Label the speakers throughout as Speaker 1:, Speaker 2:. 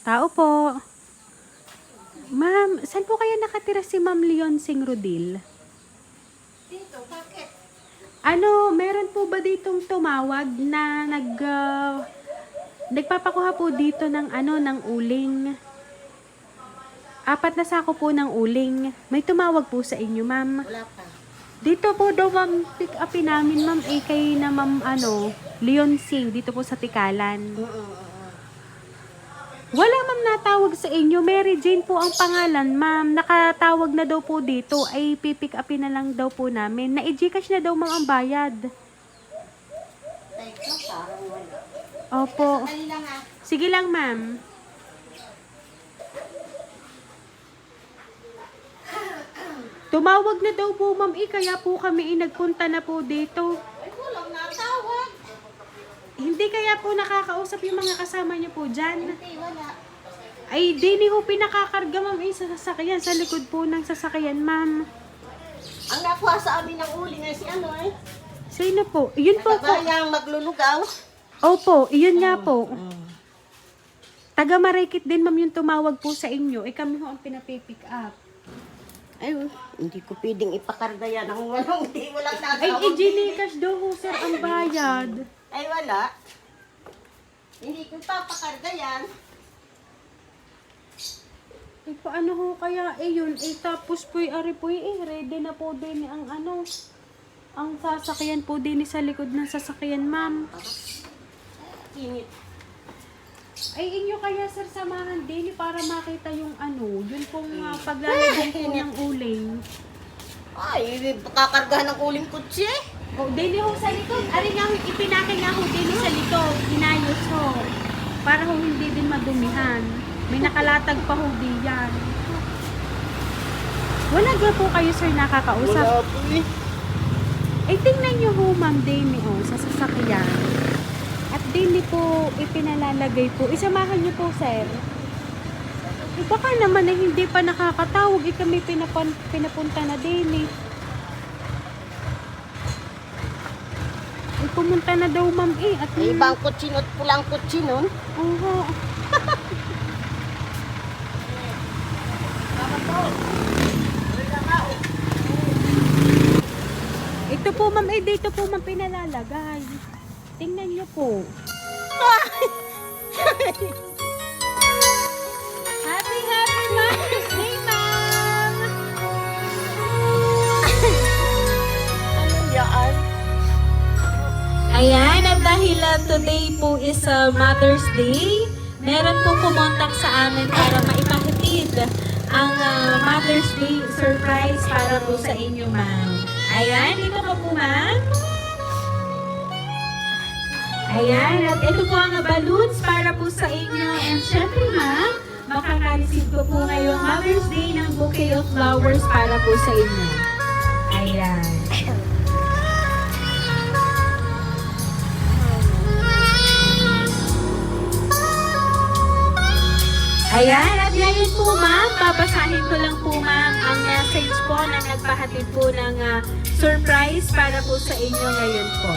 Speaker 1: Tao po. Ma'am, saan po kaya nakatira si Ma'am Leoncing Rodil?
Speaker 2: Dito, bakit?
Speaker 1: Meron po ba ditong tumawag na nagpapakuha po dito ng uling? 4 na sako po ng uling. May tumawag po sa inyo, ma'am.
Speaker 2: Wala pa.
Speaker 1: Dito po daw, ma'am, pick upin namin, ma'am, kay na ma'am, Leoncing, dito po sa Tikalan. Wala, ma'am, natawag sa inyo. Mary Jane po ang pangalan, ma'am. Nakatawag na daw po dito. Ay, pipick upin na lang daw po namin. Na-i-Gcash na daw, ma'am, ang bayad.
Speaker 2: Teka, parang wala.
Speaker 1: Opo.
Speaker 2: Dali lang ah.
Speaker 1: Sige lang, ma'am. Tumawag na daw po, ma'am, kaya po kami nagpunta na po dito.
Speaker 2: Ay, walang natawag.
Speaker 1: Hindi kaya po nakakausap yung mga kasama niyo po dyan?
Speaker 2: Hindi, wala.
Speaker 1: Ay, di ho pinakakarga, ma'am, sa sasakyan. Sa likod po ng sasakyan, ma'am.
Speaker 2: Ang nakuha sa amin ng uling ay si ano eh.
Speaker 1: Sino po? Yun po po.
Speaker 2: Kabayang maglulugaw.
Speaker 1: Opo, iyon nga po. Taga Marikit din, ma'am, yung tumawag po sa inyo. Kami ho ang pinapipick up.
Speaker 2: Ay, hindi ko pwedeng ipakarga yan. Ang walang natawag.
Speaker 1: Ay, i-Gcash daw ho, sir, ang bayad.
Speaker 2: Ay, wala. Hindi ko papakarga yan.
Speaker 1: Eh, paano ho kaya yun? Tapos po ready na po din ang ang sasakyan po din sa likod ng sasakyan, ma'am.
Speaker 2: Init.
Speaker 1: Ay, inyo kaya, sir, samahan din para makita yung yun pong paglalagay po ng uling.
Speaker 2: Ay, kakargahan ng uling kutsi.
Speaker 1: O, din ho sa likod. Ari nga, ipinake nga ho din sa likod. Inayos ho. Para ho hindi din madumihan. May nakalatag pa ho diyan. Wala ga po kayo, sir, nakakausap.
Speaker 2: Wala po eh.
Speaker 1: Eh, tingnan nyo ho, ma'am, Dini, sa sasakyan. At Dini po, ipinalalagay po. Isamahan nyo po, sir. Eh, baka naman na hindi pa nakakatawag. Kami pinapunta na Dini. Eh, pumunta na daw, ma'am, At
Speaker 2: May ibang kutsino at pulang kutsinon.
Speaker 1: Oo. Ito po, ma'am, dito po, ma'am, pinalalagay. Tingnan nyo po. Happy Mother's Day, ma'am!
Speaker 2: Ano yan?
Speaker 1: Ayan, at dahil today po is Mother's Day, meron po kumontak sa amin para maipahatid ang Mother's Day surprise para po sa inyo, ma'am. Ayan, dito ka po, ma'am. Ayan, at ito po ang balloons para po sa inyo. And syempre, ma'am, makaka-receive ko po ngayong Mother's Day ng bouquet of flowers para po sa inyo. Ayan. Ayan, at ngayon po, ma'am, babasahin ko lang po, ma'am, ang message po na nagpahatid po ng surprise para po sa inyo ngayon po.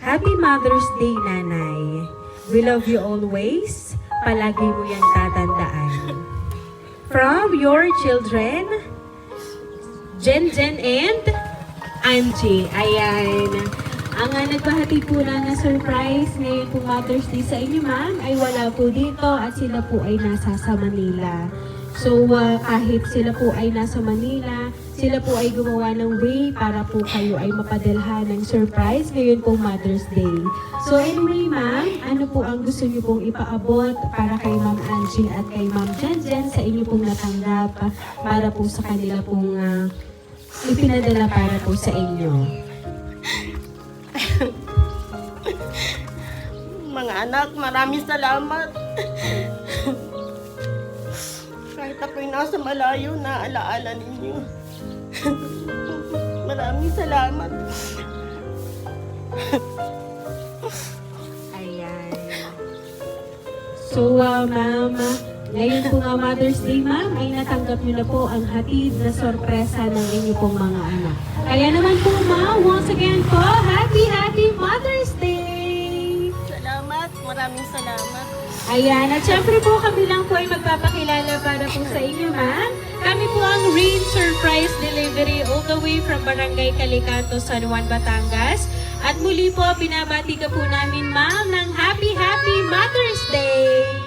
Speaker 1: Happy Mother's Day, Nanay. We love you always. Palagi mo yan tatandaan. From your children, Jen and Angie. Ayan. Ang nagpahatid po ng surprise ngayon po Mother's Day sa inyo, ma'am, ay wala po dito at sila po ay nasa sa Manila. So, kahit sila po ay nasa Manila, sila po ay gumawa ng way para po kayo ay mapadalhan ng surprise ngayon po Mother's Day. So, anyway, ma'am, ano po ang gusto niyo pong ipaabot para kay Ma'am Angie at kay Ma'am Jen sa inyo pong natanggap para po sa kanila pong ipinadala para po sa inyo?
Speaker 2: Mga anak, maraming salamat. Kahit ako'y nasa malayo, naalaala ninyo. Maraming salamat.
Speaker 1: Ayan. So, ma'am, ngayon po nga Mother's Day, ma'am, ay natanggap niyo na po ang hatid na sorpresa ng inyo pong mga anak. Kaya naman po, ma'am, once again po, Ayan, at syempre po kami lang po ay magpapakilala para po sa inyo, ma'am. Kami po ang Rain Surprise Delivery all the way from Barangay Calicanto, San Juan, Batangas. At muli po, binabati ka po namin, ma'am, ng Happy Mother's Day!